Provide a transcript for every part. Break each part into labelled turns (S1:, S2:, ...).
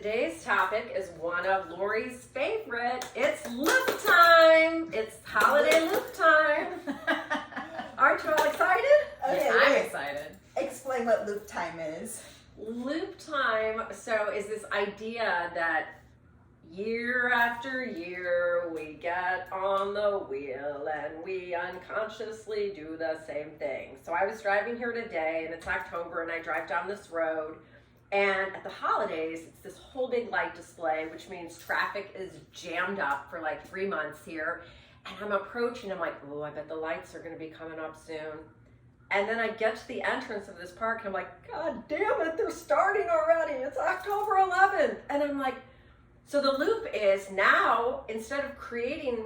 S1: today's topic is one of Lori's favorite. It's loop time. It's holiday loop time. Aren't you all excited?
S2: Okay,
S3: I'm excited.
S2: Explain what loop time is.
S1: Loop time, so is this idea that year after year we get on the wheel and we unconsciously do the same thing. So I was driving here today and it's October and I drive down this road, and at the holidays it's this whole big light display, which means traffic is jammed up for like 3 months here. And I'm approaching, I'm like, oh, I bet the lights are gonna be coming up soon. And then I get to the entrance of this park and I'm like, God damn it, they're starting already. It's October 11th. And I'm like, so the loop is now, instead of creating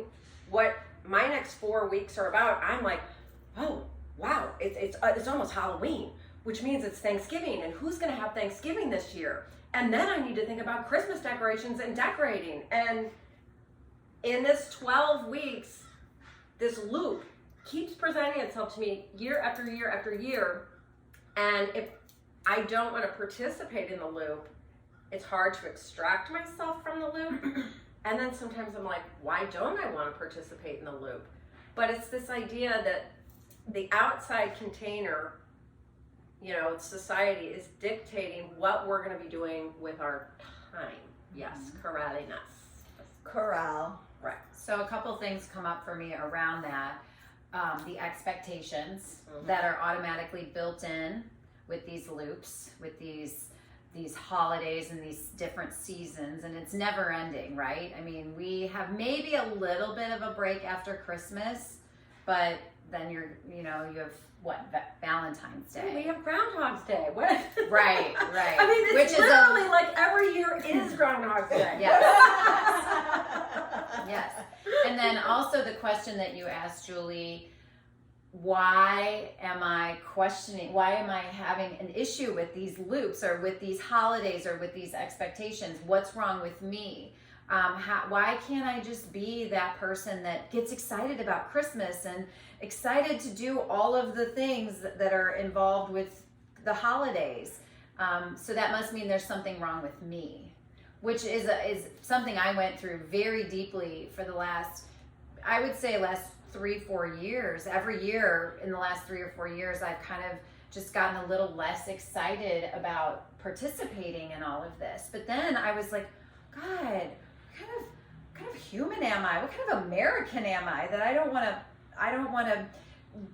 S1: what my next 4 weeks are about, I'm like, oh, wow, it's almost Halloween, which means it's Thanksgiving. And who's gonna have Thanksgiving this year? And then I need to think about Christmas decorations and decorating. And in this 12 weeks, this loop keeps presenting itself to me year after year after year. And if I don't want to participate in the loop, it's hard to extract myself from the loop. And then sometimes I'm like, why don't I want to participate in the loop? But it's this idea that the outside container, you know, society is dictating what we're going to be doing with our time. Yes, corralling us.
S2: Corral.
S1: Right.
S3: So a couple things come up for me around that. The expectations that are automatically built in with these loops, with these holidays and these different seasons, and it's never ending, right? I mean, we have maybe a little bit of a break after Christmas, but then you have what, Valentine's Day.
S1: We have Groundhog's Day. What?
S3: Right.
S1: I mean, it's literally like every year is Groundhog's Day.
S3: Yes. Yes. And then also the question that you asked, Julie, why am I having an issue with these loops or with these holidays or with these expectations? What's wrong with me? Why can't I just be that person that gets excited about Christmas and excited to do all of the things that are involved with the holidays? So that must mean there's something wrong with me, which is something I went through very deeply for the last 3-4 years. Every year in the last 3 or 4 years, I've kind of just gotten a little less excited about participating in all of this. But then I was like, God, what kind of human am I? What kind of American am I that I don't want to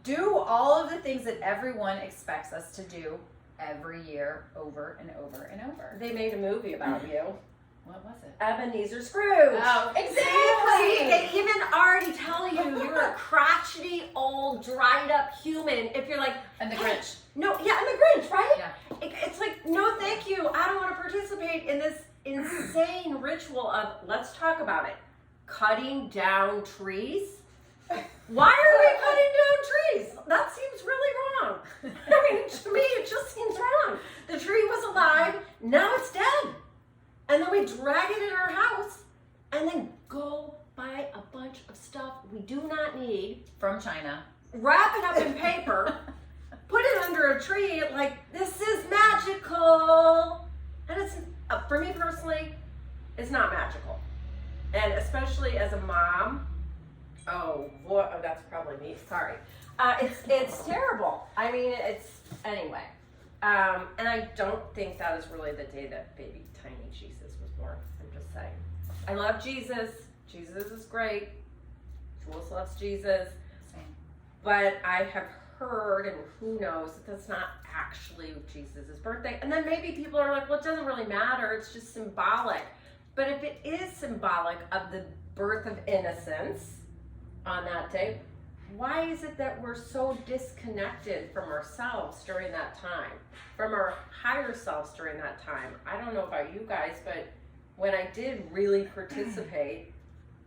S3: do all of the things that everyone expects us to do every year over and over and over.
S1: They made a movie about you.
S3: What was it?
S1: Ebenezer Scrooge.
S3: Oh,
S1: exactly. They even already tell you you're a crotchety, old, dried up human if you're like,
S3: And the
S1: hey,
S3: Grinch.
S1: No, yeah, and the Grinch, right?
S3: Yeah.
S1: It's like, no, thank you. I don't want to participate in this insane ritual of, let's talk about it, cutting down trees. Why are we cutting down trees? That seems really wrong. I mean, to me, it just seems wrong. The tree was alive, now it's dead. And then we drag it in our house and then go buy a bunch of stuff we do not need.
S3: From China.
S1: Wrap it up in paper, put it under a tree, like, this is magical. And it's, for me personally, it's not magical. And especially as a mom, that's probably me, sorry. It's terrible. I mean, anyway. And I don't think that is really the day that baby tiny Jesus was born. I'm just saying. I love Jesus. Jesus is great. Jules loves Jesus.
S3: Same.
S1: But I have heard, and who knows, that that's not actually Jesus' birthday. And then maybe people are like, well, it doesn't really matter. It's just symbolic. But if it is symbolic of the birth of innocence on that day, why is it that we're so disconnected from ourselves during that time, from our higher selves during that time? I don't know about you guys, but when I did really participate,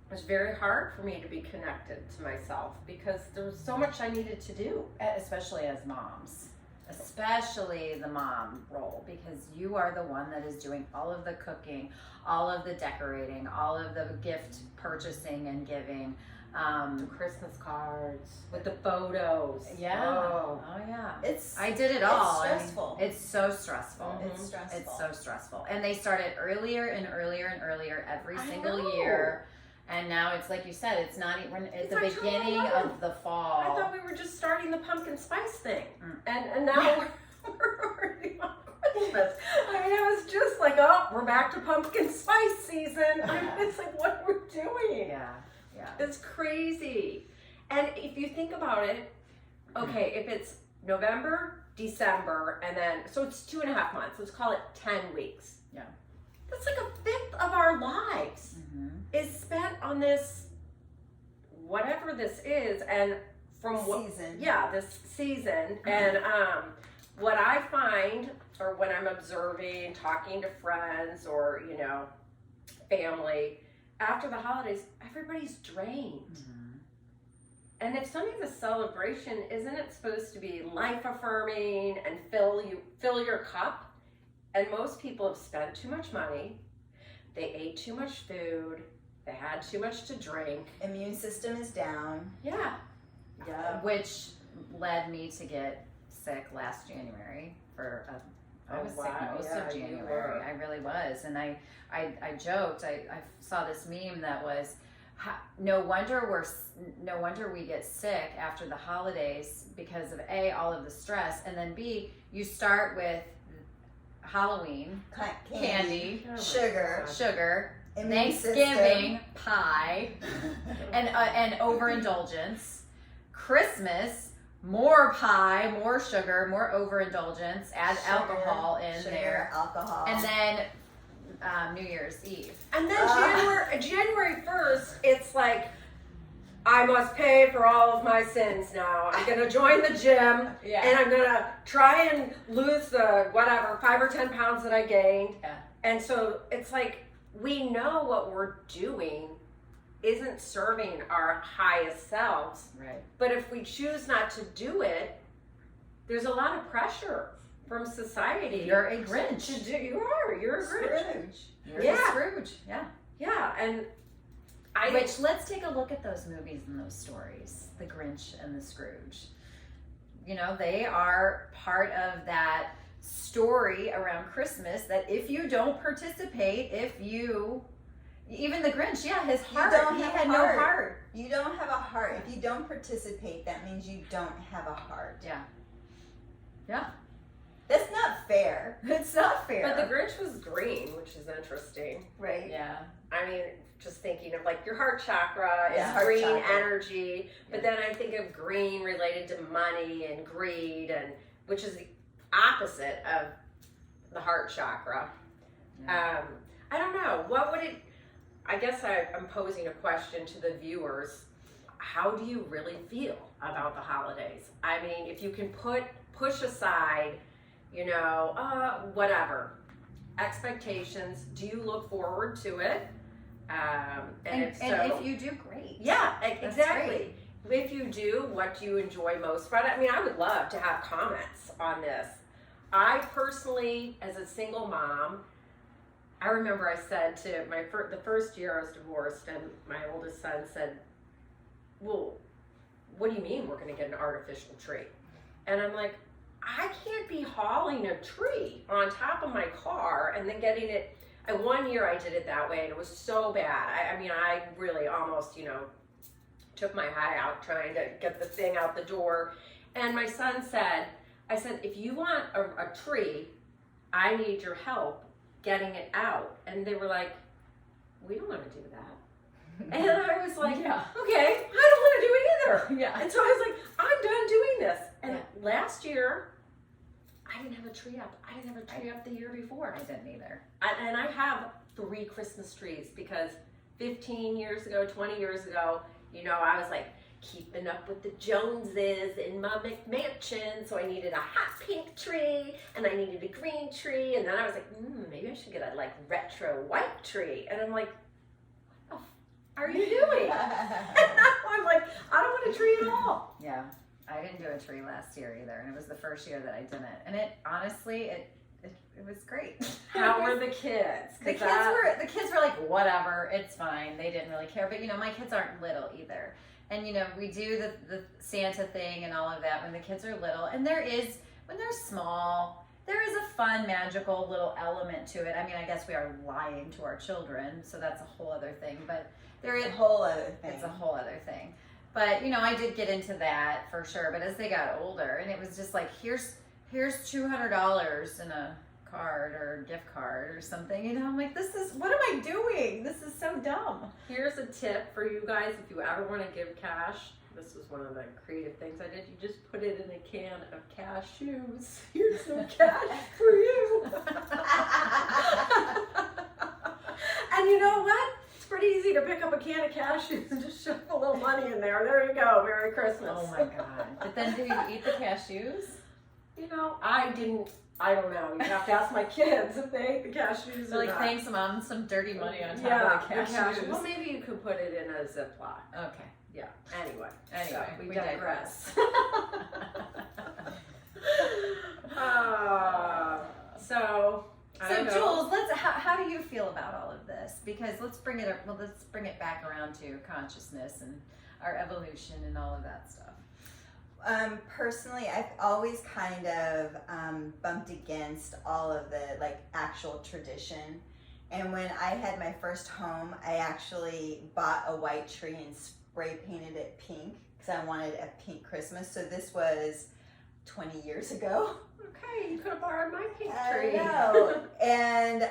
S1: it was very hard for me to be connected to myself because there was so much I needed to do.
S3: Especially as moms. Especially the mom role, because you are the one that is doing all of the cooking, all of the decorating, all of the gift purchasing and giving.
S1: The Christmas cards with the photos.
S3: Yeah.
S1: Oh.
S3: Yeah.
S2: I
S3: did it all.
S2: It's stressful.
S3: It's so stressful.
S2: It's stressful.
S3: It's so stressful. And they started earlier and earlier and earlier every
S1: I
S3: single
S1: know.
S3: year. And now it's like you said, it's not even at
S1: It's
S3: the
S1: October
S3: beginning
S1: 11th.
S3: of the fall.
S1: I thought we were just starting the pumpkin spice thing.
S3: Mm.
S1: And now we're already on Christmas. I mean, I was just like, oh, we're back to pumpkin spice season. It's like, what are we doing?
S3: Yeah.
S1: It's crazy. And if you think about it, okay, if it's November, December, and then, so it's 2.5 months. Let's call it 10 weeks.
S3: Yeah.
S1: That's like 1/5 of our lives is spent on this, whatever this is, and from what
S2: Season.
S1: yeah, this season. And what I find, or when I'm observing, talking to friends or family, after the holidays, everybody's drained. And if something's a celebration, isn't it supposed to be life affirming and fill your cup? And most people have spent too much money. They ate too much food. They had too much to drink.
S2: Immune system is down.
S1: Yeah.
S3: Which led me to get sick last January I was sick
S1: wow.
S3: most
S1: Yeah,
S3: of
S1: you
S3: January.
S1: were.
S3: I really was. And I joked, I saw this meme that was, no wonder we get sick after the holidays because of A, all of the stress, and then B, you start with Halloween, candy, sugar,
S2: immune
S3: Thanksgiving, pie, and overindulgence, Christmas, more pie, more sugar, more overindulgence, add alcohol in there,
S2: alcohol,
S3: and then New Year's Eve.
S1: And then January 1st, it's like, I must pay for all of my sins now. I'm going to join the gym, and I'm going to try and lose the, 5 or 10 pounds that I gained.
S3: Yeah.
S1: And so it's like, we know what we're doing isn't serving our highest selves.
S3: Right.
S1: But if we choose not to do it, there's a lot of pressure from society.
S3: You're a Grinch.
S1: You're a Grinch.
S2: Scrooge.
S3: You're a Scrooge. Yeah.
S1: Yeah, and
S3: Which, let's take a look at those movies and those stories, The Grinch and the Scrooge. They are part of that story around Christmas that if you don't participate, even the Grinch, his heart, he had no heart.
S2: You don't have a heart. If you don't participate, that means you don't have a heart.
S3: Yeah.
S2: That's not fair.
S3: It's not fair.
S1: But the Grinch was green, which is interesting.
S2: Right.
S3: Yeah.
S1: I mean, just thinking of like your heart chakra is
S2: heart
S1: green
S2: chakra.
S1: energy, but then I think of green related to money and greed, and which is the opposite of the heart chakra.
S3: Yeah.
S1: I don't know. What would it? I guess I'm posing a question to the viewers. How do you really feel about the holidays? I mean, if you can push aside, whatever expectations, do you look forward to it? And
S3: if you do, great.
S1: Yeah,
S3: That's
S1: exactly. If you do, what do you enjoy most about it? I mean, I would love to have comments on this. I personally, as a single mom, I remember I said to the first year I was divorced, and my oldest son said, well, what do you mean we're going to get an artificial tree? And I'm like, I can't be hauling a tree on top of my car and then getting it. And one year I did it that way, and it was so bad. I mean, I really almost, took my eye out trying to get the thing out the door. And my son said, if you want a tree, I need your help getting it out. And they were like, we don't want to do that. And I was like, okay, I don't want to do it either.
S3: Yeah.
S1: And so I was like, I'm done doing this. And last year, I didn't have a tree up. I didn't have a tree up the year before.
S3: I didn't either.
S1: And I have 3 Christmas trees because 15 years ago, 20 years ago, I was like keeping up with the Joneses in my McMansion. So I needed a hot pink tree and I needed a green tree. And then I was like, maybe I should get a retro white tree. And I'm like, what the are you doing? And now I'm like, I don't want a tree at all.
S3: Yeah. I didn't do a tree last year either, and it was the first year that I didn't. And it honestly, it was great.
S1: How were the kids?
S3: The kids were like, whatever, it's fine. They didn't really care. But my kids aren't little either. And we do the Santa thing and all of that when the kids are little. And when they're small, there is a fun, magical little element to it. I mean, I guess we are lying to our children, so that's a whole other thing. But there is
S2: a whole other thing.
S3: It's a whole other thing. But I did get into that for sure. But as they got older, and it was just like, here's $200 in a card or a gift card or something. I'm like, what am I doing? This is so dumb.
S1: Here's a tip for you guys if you ever want to give cash. This was one of the creative things I did. You just put it in a can of cashews. Here's some cash for you. And you know what? It's pretty easy to pick up a can of cashews and just shove a little money in there. There you go. Merry Christmas.
S3: Oh my God. But then do you eat the cashews?
S1: I don't know. You have to ask my kids if they ate the cashews
S3: So
S1: or not.
S3: thanks, Mom, some dirty money on top of the cashews.
S1: Well, maybe you could put it in a Ziploc.
S3: Okay.
S1: Yeah. Anyway,
S3: So
S1: we digress. So
S3: Jules, how do you feel about all of this? Because let's bring it back around to consciousness and our evolution and all of that stuff.
S2: Personally, I've always kind of bumped against all of the actual tradition. And when I had my first home, I actually bought a white tree and spray painted it pink because I wanted a pink Christmas. So this was 20 years ago.
S1: Okay, you could have borrowed my pink
S2: I
S1: tree.
S2: know. And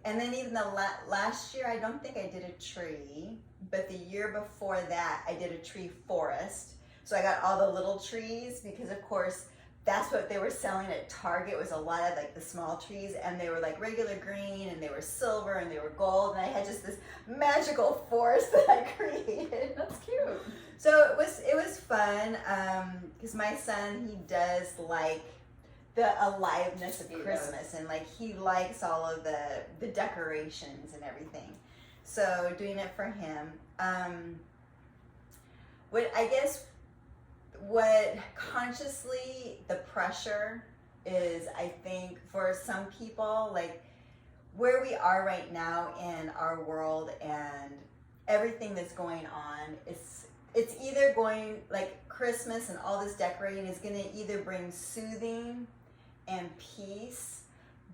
S2: then even the last year, I don't think I did a tree, but the year before that, I did a tree forest. So I got all the little trees because, of course, that's what they were selling at Target, was a lot of the small trees, and they were regular green, and they were silver, and they were gold, and I had just this magical forest that I created.
S3: That's cute.
S2: So it was fun because my son, he does like the aliveness of Christmas, and he likes all of the decorations and everything. So doing it for him. What consciously the pressure is, I think, for some people, where we are right now in our world and everything that's going on, it's either going, Christmas and all this decorating is going to either bring soothing and peace,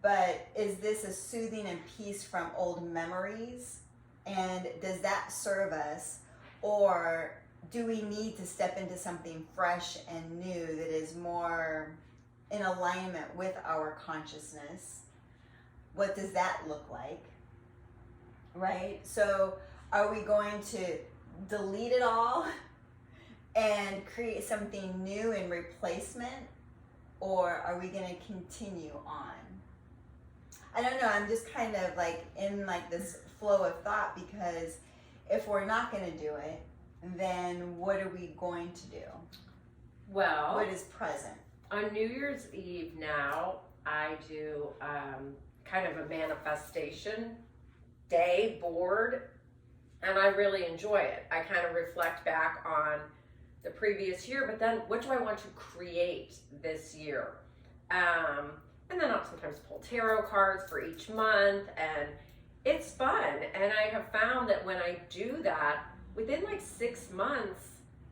S2: but is this a soothing and peace from old memories? And does that serve us? Or do we need to step into something fresh and new that is more in alignment with our consciousness? What does that look like? Right? So are we going to delete it all and create something new in replacement? Or are we going to continue on? I don't know. I'm just kind of in this flow of thought, because if we're not going to do it, then what are we going to do?
S1: Well,
S2: what is present?
S1: On New Year's Eve now, I do kind of a manifestation day board, and I really enjoy it. I kind of reflect back on the previous year, but then what do I want to create this year? And then I'll sometimes pull tarot cards for each month, and it's fun. And I have found that when I do that, within 6 months,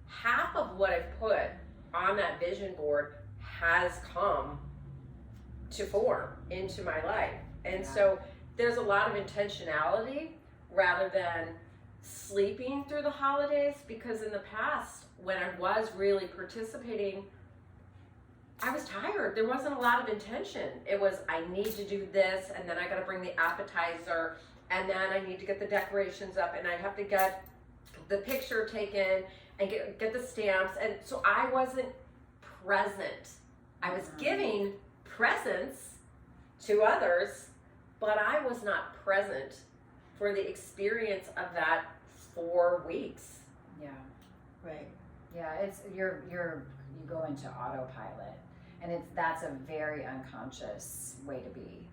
S1: half of what I've put on that vision board has come to form into my life. And so there's a lot of intentionality rather than sleeping through the holidays, because in the past, when I was really participating, I was tired. There wasn't a lot of intention. It was, I need to do this, and then I got to bring the appetizer, and then I need to get the decorations up, and I have to get the picture taken and get the stamps. And so I wasn't present. I was giving presents to others, but I was not present for the experience of that 4 weeks.
S3: Yeah.
S2: Right.
S3: Yeah, it's you go into autopilot, and that's a very unconscious way to be.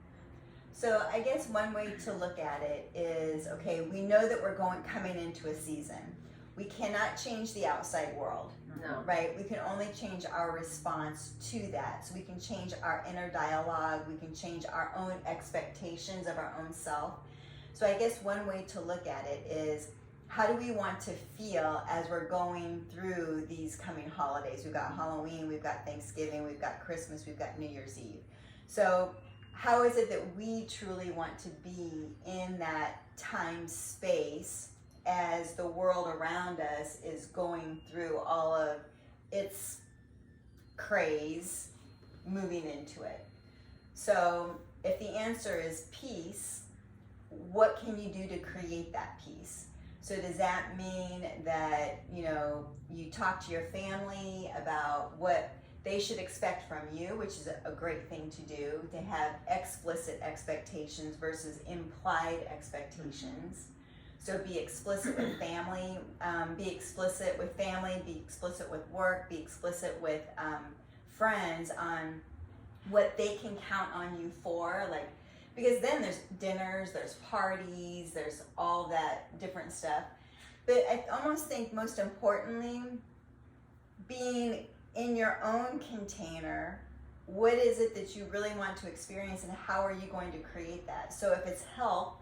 S2: So I guess one way to look at it is, okay, we know that we're coming into a season. We cannot change the outside world.
S1: No.
S2: right? We can only change our response to that. So we can change our inner dialogue, we can change our own expectations of our own self. So I guess one way to look at it is, how do we want to feel as we're going through these coming holidays? We've got Halloween, we've got Thanksgiving, we've got Christmas, we've got New Year's Eve. So how is it that we truly want to be in that time space as the world around us is going through all of its craze, moving into it? So if the answer is peace, what can you do to create that peace? So does that mean that, you talk to your family about what they should expect from you, which is a great thing to do, to have explicit expectations versus implied expectations. So be explicit with family, be explicit with work, be explicit with friends on what they can count on you for, because then there's dinners, there's parties, there's all that different stuff. But I almost think most importantly, being in your own container, what is it that you really want to experience and how are you going to create that? So if it's health,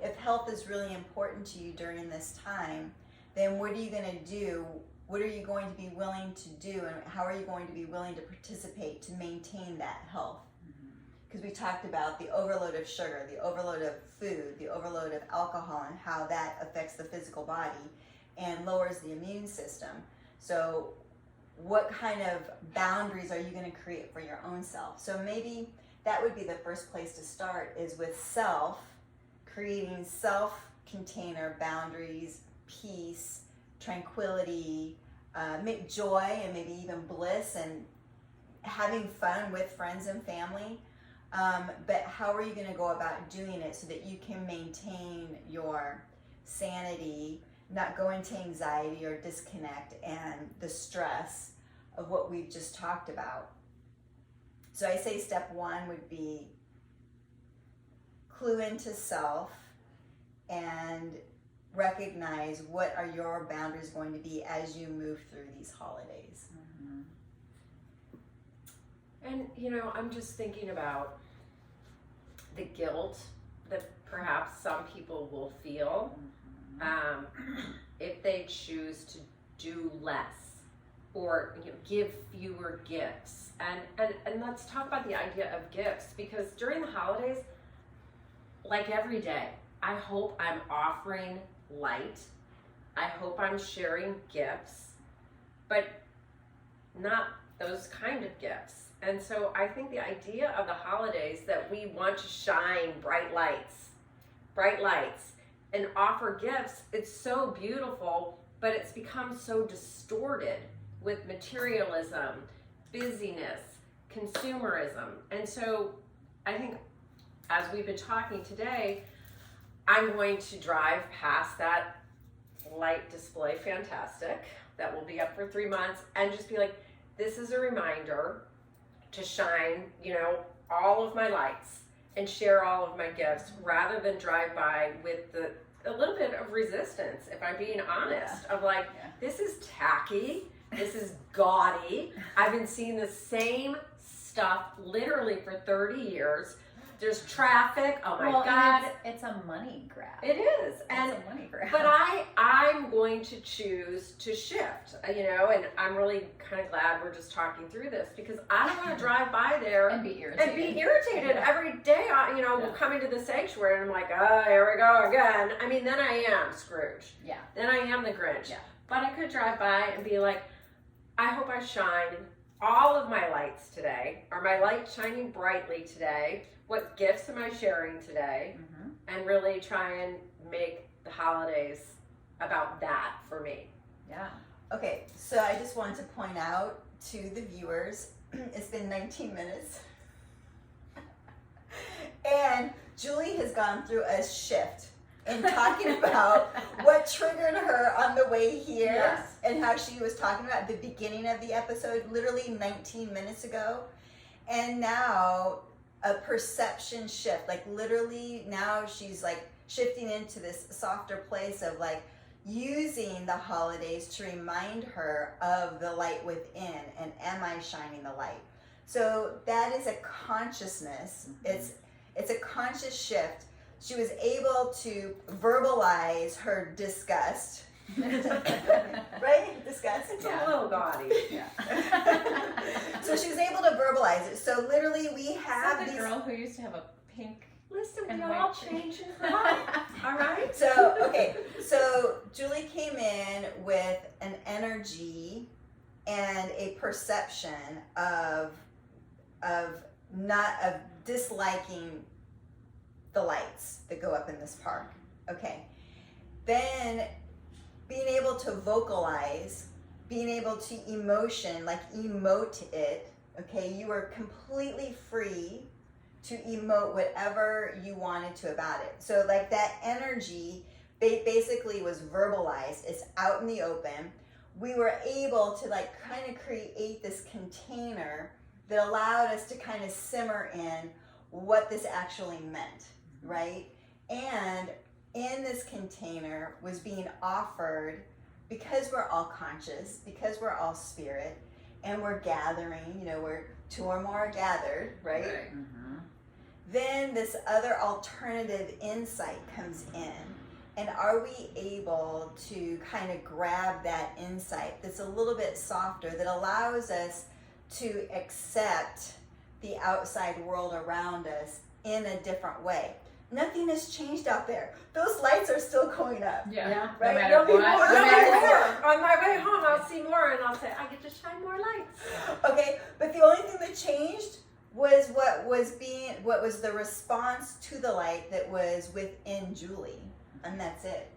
S2: if health is really important to you during this time, then what are you going to do? What are you going to be willing to do, and how are you going to be willing to participate to maintain that health? Because we talked about the overload of sugar, the overload of food, the overload of alcohol, and how that affects the physical body and lowers the immune system. So what kind of boundaries are you going to create for your own self? So maybe that would be the first place to start, is with self, creating self-container boundaries, peace, tranquility, joy, and maybe even bliss, and having fun with friends and family. But how are you going to go about doing it so that you can maintain your sanity, not go into anxiety or disconnect and the stress of what we've just talked about? So I say step one would be clue into self and recognize what are your boundaries going to be as you move through these holidays.
S1: And, I'm just thinking about the guilt that perhaps some people will feel if they choose to do less or give fewer gifts. And let's talk about the idea of gifts, because during the holidays, like every day, I hope I'm offering light. I hope I'm sharing gifts, but not those kind of gifts. And so I think the idea of the holidays that we want to shine bright lights, and offer gifts, it's so beautiful, but it's become so distorted with materialism, busyness, consumerism. And so I think as we've been talking today, I'm going to drive past that light display, fantastic, that will be up for 3 months, and just be like, this is a reminder to shine, all of my lights and share all of my gifts, rather than drive by with a little bit of resistance, if I'm being honest, of this is tacky, this is gaudy. I've been seeing the same stuff literally for 30 years. There's traffic. Oh my God.
S3: It's a money grab.
S1: It is.
S3: It's a money grab.
S1: But I'm going to choose to shift, and I'm really kind of glad we're just talking through this, because I don't want to drive by there
S3: and be irritated.
S1: every day. We'll come into the sanctuary and I'm like, oh, here we go again. Then I am Scrooge.
S3: Yeah.
S1: Then I am the Grinch.
S3: Yeah.
S1: But I could drive by and be like, I hope I shine all of my lights today. Are my lights shining brightly today? What gifts am I sharing today? And really try and make the holidays about that for me.
S3: Yeah.
S2: Okay, so I just want to point out to the viewers, it's been 19 minutes. And Julie has gone through a shift in talking about what triggered her on the way here,
S1: Yes.
S2: and how she was talking about at the beginning of the episode, literally 19 minutes ago. And now a perception shift, literally now she's shifting into this softer place of using the holidays to remind her of the light within, and am I shining the light? So that is a consciousness. It's a conscious shift. She was able to verbalize her disgust. Right? Disgust.
S1: It's a little gaudy.
S3: Yeah.
S2: So she was able to verbalize it. So literally we
S3: Is
S2: have
S3: that the
S2: these.
S3: girl who used to have a pink?
S1: Listen,
S3: And
S1: we all
S3: white.
S1: change in life. All right?
S2: So, okay. So Julie came in with an energy and a perception of disliking the lights that go up in this park. Okay. Then being able to vocalize, being able to emote it, okay, you were completely free to emote whatever you wanted to about it. So like that energy basically was verbalized. It's out in the open. We were able to like kind of create this container that allowed us to kind of simmer in what this actually meant, right? And in this container was being offered, because we're all conscious, because we're all spirit, and we're gathering, we're two or more are gathered, right? Then this other alternative insight comes in. And are we able to kind of grab that insight that's a little bit softer, that allows us to accept the outside world around us in a different way? Nothing has changed out there. Those lights are still going up.
S3: Yeah.
S2: Right?
S3: No matter
S2: There'll be
S3: what.
S2: more.
S3: No
S2: There'll be
S3: matter
S2: more.
S1: On my way home, I'll see more and I'll say, I get to shine more lights.
S2: Okay, but the only thing that changed was what was the response to the light that was within Julie, and that's it.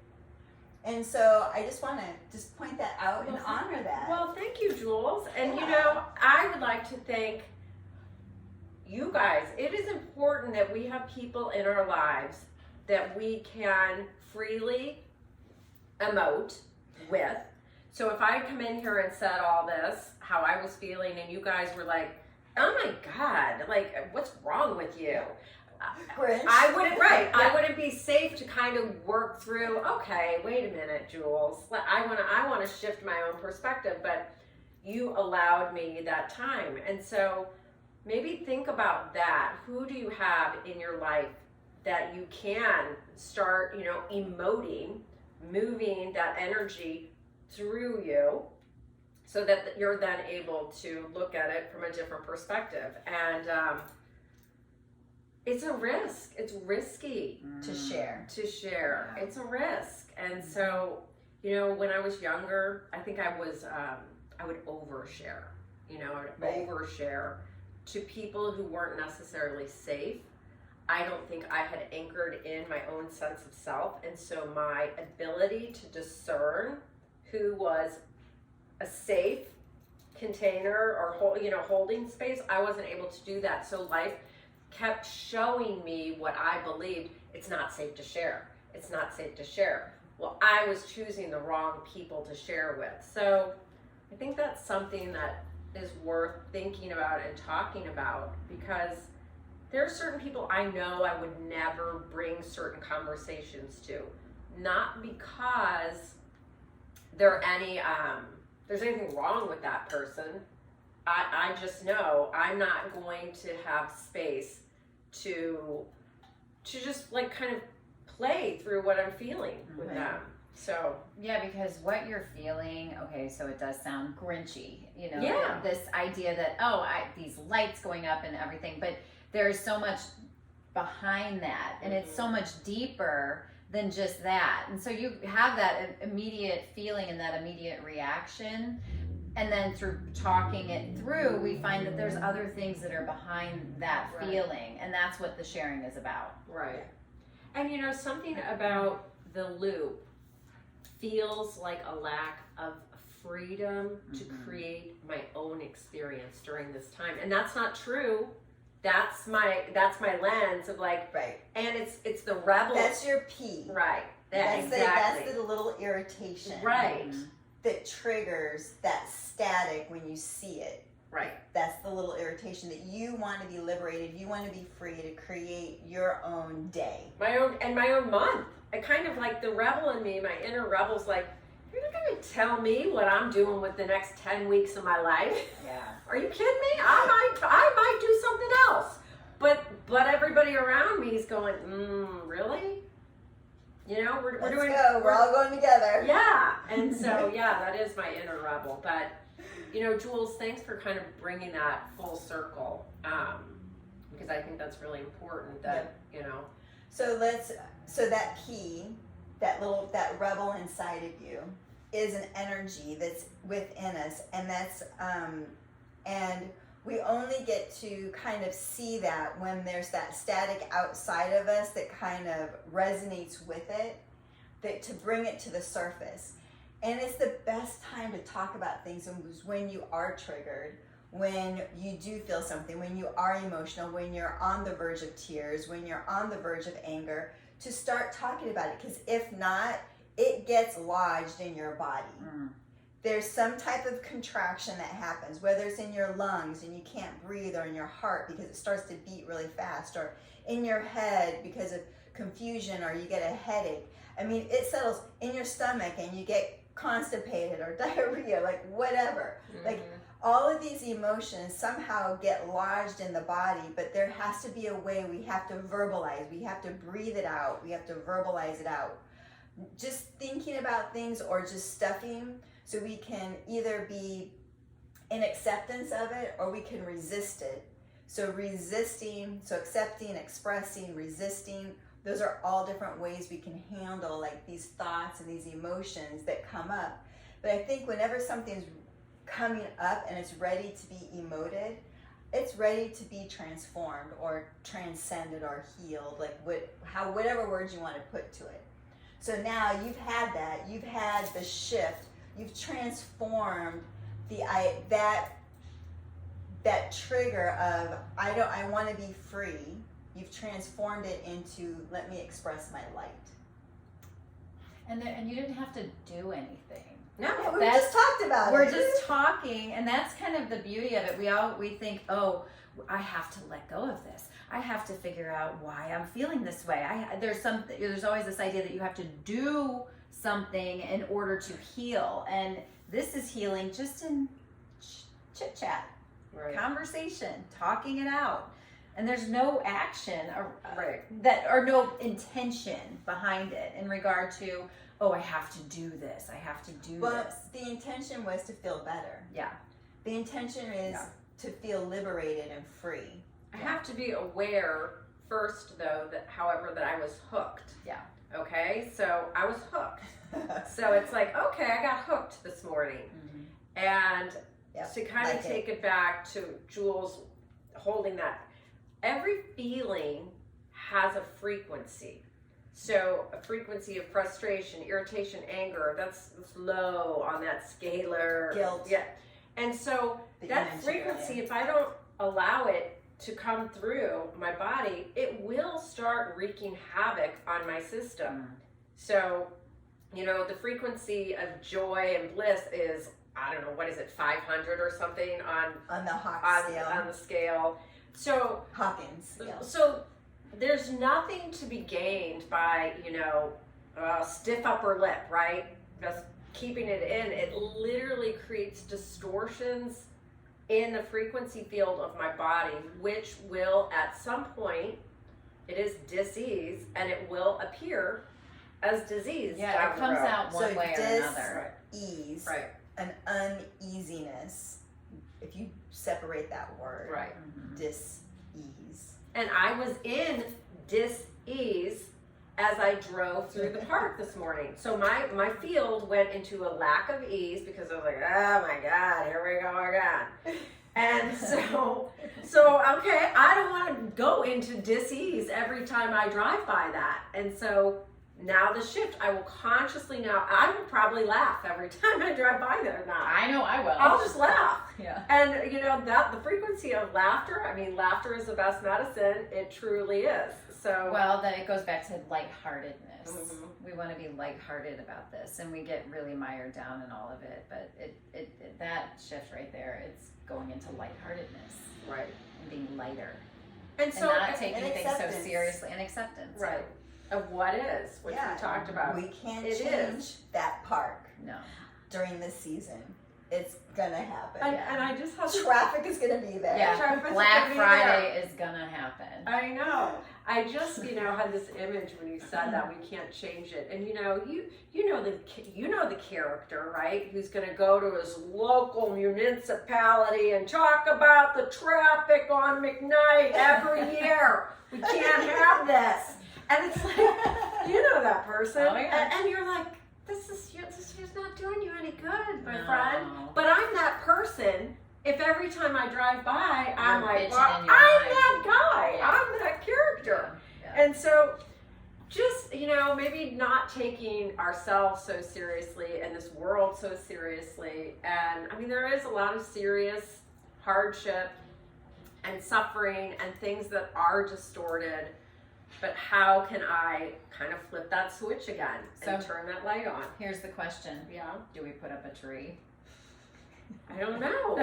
S2: And so I just want to just point that out and honor that.
S1: Well, thank you, Jules. And
S2: Yeah.
S1: I would like to thank you guys. It is important that we have people in our lives that we can freely emote with. So if I come in here and said all this, how I was feeling, and you guys were like, oh my God, like, what's wrong with you?
S2: Grinch.
S1: I wouldn't, right.
S2: Yeah.
S1: I wouldn't be safe to kind of work through, okay, wait a minute, Jules. I want to shift my own perspective, but you allowed me that time. And so maybe think about that. Who do you have in your life that you can start, emoting, moving that energy through you, so that you're then able to look at it from a different perspective. And it's a risk. It's risky
S2: to share.
S1: Yeah. It's a risk. And so, when I was younger, I think I would overshare. I would
S2: Right.
S1: overshare to people who weren't necessarily safe. I don't think I had anchored in my own sense of self. And so my ability to discern who was a safe container or holding space, I wasn't able to do that. So life kept showing me what I believed. It's not safe to share. It's not safe to share. Well, I was choosing the wrong people to share with. So I think that's something that is worth thinking about and talking about, because there are certain people I know I would never bring certain conversations to. Not because there's anything wrong with that person. I just know I'm not going to have space to just like kind of play through what I'm feeling with
S2: Right.
S1: them. So
S3: Yeah, because what you're feeling, okay, so it does sound grinchy,
S1: Yeah.
S3: this idea that, these lights going up and everything, but there's so much behind that, and it's so much deeper than just that. And so you have that immediate feeling and that immediate reaction, and then through talking it through, we find that there's other things that are behind that
S1: Right.
S3: feeling, and that's what the sharing is about.
S1: right. And something about the loop feels like a lack of freedom to create my own experience during this time. And that's not true. That's my lens of like,
S2: Right.
S1: and it's the rebel.
S2: That's your P.
S1: right.
S2: That's
S1: Exactly.
S2: the little irritation.
S1: Right.
S2: That triggers that static when you see it.
S1: Right.
S2: That's the little irritation that you want to be liberated. You want to be free to create your own day.
S1: My own month. I kind of like the rebel in me, my inner rebel's like, you're not going to tell me what I'm doing with the next 10 weeks of my life.
S3: Yeah.
S1: Are you kidding me? I might do something else. But everybody around me is going, really? You know, we're
S2: Let's
S1: doing.
S2: go. We're all going together.
S1: Yeah, and so that is my inner rebel. But you know, Jules, thanks for kind of bringing that full circle, because I think that's really important. That you know.
S2: So that key, that rebel inside of you, is an energy that's within us, and that's and we only get to kind of see that when there's that static outside of us that kind of resonates with it, that to bring it to the surface. And it's the best time to talk about things when you are triggered, when you do feel something, when you are emotional, when you're on the verge of tears, when you're on the verge of anger, to start talking about it. Because if not, it gets lodged in your body. There's some type of contraction that happens, whether it's in your lungs and you can't breathe, or in your heart because it starts to beat really fast, or in your head because of confusion, or you get a headache. I mean, it settles in your stomach and you get constipated or diarrhea, like whatever. Like all of these emotions somehow get lodged in the body, but there has to be a way. We have to verbalize, we have to breathe it out, we have to verbalize it out. Just thinking about things or just stuffing, so we can either be in acceptance of it or we can resist it. So accepting, expressing, resisting, those are all different ways we can handle like these thoughts and these emotions that come up. But I think whenever something's coming up and it's ready to be emoted, it's ready to be transformed or transcended or healed, like whatever words you want to put to it. So now you've had that, you've had the shift, you've transformed that trigger of I want to be free. You've transformed it into let me express my light.
S3: And you didn't have to do anything.
S1: No,
S2: we just talked about it.
S3: We're just talking, and that's kind of the beauty of it. We think, oh, I have to let go of this. I have to figure out why I'm feeling this way. There's always this idea that you have to do something in order to heal, and this is healing just in chit chat, conversation, talking it out, and there's no action or no intention behind it in regard to, oh, I have to do this. I have to do this.
S2: But the intention was to feel better.
S3: Yeah.
S2: The intention is to feel liberated and free.
S1: I have to be aware first, though, that I was hooked.
S3: Yeah.
S1: Okay, so I was hooked. So it's like, okay, I got hooked this morning. And to kind of take it back to Jules holding that, every feeling has a frequency. So a frequency of frustration, irritation, anger, that's low on that scalar.
S2: Guilt.
S1: Yeah. And so that frequency, if I don't allow it to come through my body, it will start wreaking havoc on my system. So, you know, the frequency of joy and bliss is, I don't know, what is it, 500 or something on
S2: the Hawk scale.
S1: On the scale. So
S2: Hawkins scale.
S1: So there's nothing to be gained by, you know, stiff upper lip, right? Just keeping it in. It literally creates distortions in the frequency field of my body, which will at some point, it is dis-ease, and it will appear as disease.
S3: Yeah, it comes out one way or another.
S2: Ease, an uneasiness, if you separate that word, dis-ease.
S1: And I was in dis-ease as I drove through the park this morning. So my field went into a lack of ease because I was like, oh my God, here we go again. And so okay, I don't want to go into dis-ease every time I drive by that. And so now the shift, I will consciously I will probably laugh every time I drive by there now.
S3: I know I will.
S1: I'll just laugh.
S3: Yeah.
S1: And you know, that the frequency of laughter, I mean, laughter is the best medicine. It truly is. So
S3: well, then it goes back to lightheartedness. We want to be lighthearted about this, and we get really mired down in all of it. But it that shift right there, it's going into lightheartedness,
S1: right,
S3: and being lighter,
S1: and so
S3: not taking things so
S2: acceptance.
S3: seriously, and acceptance,
S1: right. of what is, which
S2: Yeah.
S1: we talked about.
S2: We can't
S1: It
S2: change
S1: is.
S2: that park
S3: No.
S2: during this season. It's gonna happen.
S1: And I just have
S2: Traffic is gonna be there.
S3: Yeah.
S1: Traffic's
S3: Black
S1: gonna be
S3: Friday is gonna happen.
S1: I know. I just, had this image when you said that we can't change it, and you know the character, right? Who's going to go to his local municipality and talk about the traffic on McKnight every year. We can't have this, and it's like, that person,
S3: Oh, yeah.
S1: and you're like, this is not doing you any good, my
S3: No.
S1: friend. But I'm that person. If every time I drive by, I'm
S3: You're
S1: like,
S3: bitching
S1: well,
S3: in
S1: I'm
S3: your mind.
S1: that guy.
S3: Yeah.
S1: I'm that character.
S3: Yeah.
S1: And so, just, maybe not taking ourselves so seriously and this world so seriously. And I mean, there is a lot of serious hardship and suffering and things that are distorted. But how can I kind of flip that switch again and
S3: So-
S1: turn that light on?
S3: Here's the question.
S1: Yeah.
S3: Do we put up a tree?
S1: I don't know.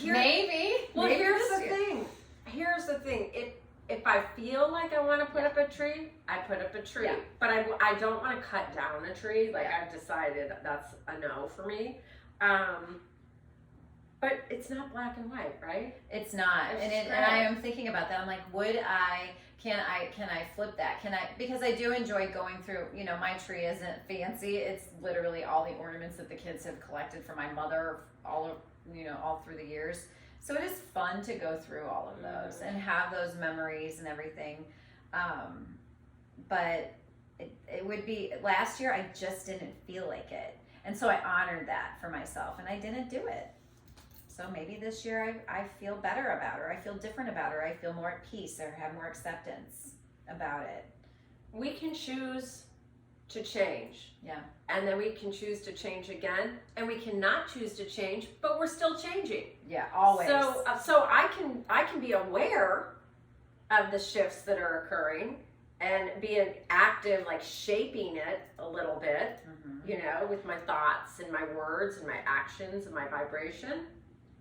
S3: Maybe.
S1: Well,
S3: Maybe
S1: here's
S3: this
S1: the
S3: year.
S1: thing. Here's the thing. If I feel like I want to put up a tree, I put up a tree.
S3: Yeah.
S1: But I don't want to cut down a tree. Like,
S3: Yeah.
S1: I've decided that's a no for me. But it's not black and white, right?
S3: It's not,
S1: It's
S3: and
S1: gray.
S3: I am thinking about that. I'm like, can I flip that? Because I do enjoy going through. My tree isn't fancy. It's literally all the ornaments that the kids have collected from my mother, all through the years. So it is fun to go through all of those and have those memories and everything. But it would be last year. I just didn't feel like it, and so I honored that for myself, and I didn't do it. So maybe this year I feel better about it, or I feel different about it, or I feel more at peace, or have more acceptance about it.
S1: We can choose to change.
S3: Yeah.
S1: And then we can choose to change again. And we cannot choose to change, but we're still changing.
S3: Yeah, always.
S1: So I can be aware of the shifts that are occurring and be an active, like, shaping it a little bit,
S3: Mhm.
S1: with my thoughts and my words and my actions and my vibration,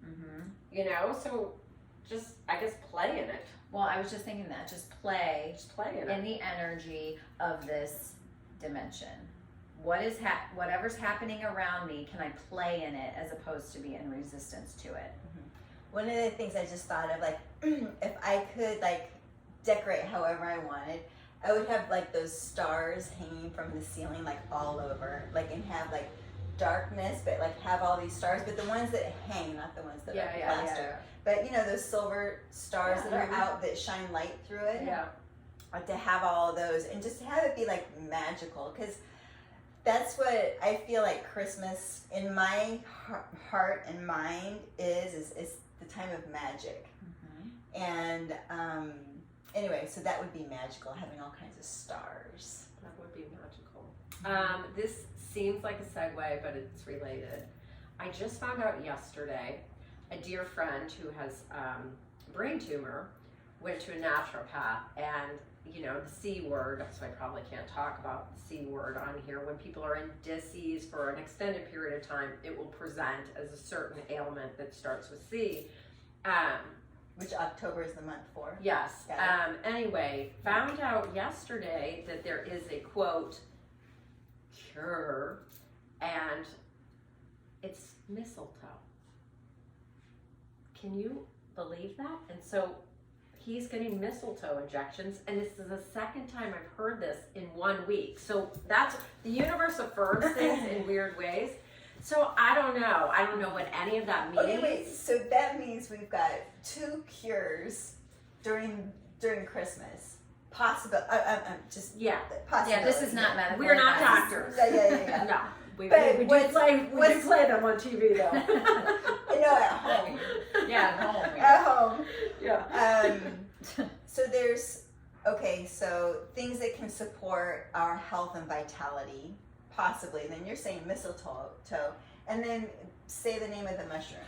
S3: Mhm.
S1: so just, I guess, play in it.
S3: Well, I was just thinking that just play
S1: Just play in
S3: in
S1: it.
S3: the energy of this dimension. Whatever's happening around me, can I play in it as opposed to be in resistance to it?
S2: One of the things I just thought of, like, if I could, like, decorate however I wanted, I would have, like, those stars hanging from the ceiling, like, all over, like, and have, like, darkness, but, like, have all these stars, but the ones that hang, not the ones that are plastered. But, those silver stars
S1: Yeah,
S2: that are
S1: mhm.
S2: out that shine light through it.
S1: Yeah.
S2: Like, to have all of those and just have it be, like, magical, because that's what I feel like Christmas in my heart and mind is the time of magic. And anyway, so that would be magical, having all kinds of stars.
S1: That would be magical. This seems like a segue, but it's related. I just found out yesterday, a dear friend who has a brain tumor went to a naturopath, and the C word, so I probably can't talk about the C word on here. When people are in dis-ease for an extended period of time, it will present as a certain ailment that starts with C.
S2: Which October is the month for.
S1: Yes.
S2: Got
S1: Anyway, found out yesterday that there is a, quote, cure, and it's mistletoe. Can you believe that? And so he's getting mistletoe injections, and this is the second time I've heard this in 1 week. So that's, the universe affirms things in weird ways. So I don't know. I don't know what any of that means.
S2: Okay, wait. So that means we've got 2 cures during Christmas. Possible. Just
S1: Yeah.
S2: possibility.
S3: Yeah, this is not medical.
S1: We're not
S3: advice.
S1: doctors.
S2: Yeah.
S1: No. We
S2: But
S1: do
S2: what's-
S1: play them on TV though.
S2: At home.
S3: Yeah, at home.
S2: At home.
S1: Yeah.
S2: So there's so things that can support our health and vitality, possibly. Then you're saying mistletoe, and then say the name of the mushroom.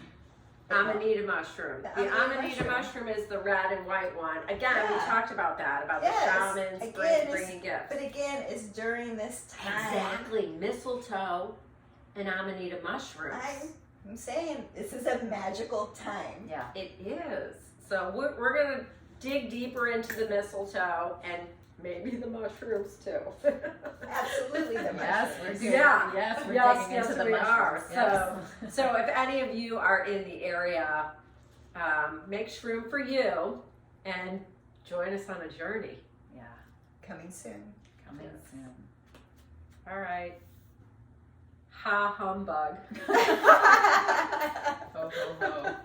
S1: Amanita mushroom.
S2: The
S1: The
S2: Amanita
S1: Amanita mushroom is the red and white one. Again, we
S2: Yeah.
S1: talked about that, about
S2: Yes.
S1: the shamans
S2: Again,
S1: bringing gifts.
S2: But again, it's during this time.
S1: Exactly, mistletoe and Amanita mushrooms.
S2: I'm saying this is a magical time.
S3: Yeah.
S1: It is. So we're gonna dig deeper into the mistletoe and maybe the mushrooms too.
S2: Absolutely the
S3: Yes, we're
S2: mushrooms.
S3: doing.
S1: Yeah.
S3: Yes, we're
S1: Yes,
S3: digging
S1: yes,
S3: into the
S1: we
S3: mushrooms.
S1: are.
S3: Yes.
S1: So if any of you are in the area, make room for you and join us on a journey.
S3: Yeah,
S2: Coming soon.
S3: coming
S1: Yes.
S3: soon.
S1: All right. Ha humbug.
S3: Ho, ho, ho.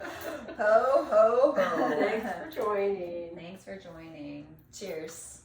S2: Ho, ho, ho.
S1: Thanks for joining.
S3: Thanks for joining.
S2: Cheers.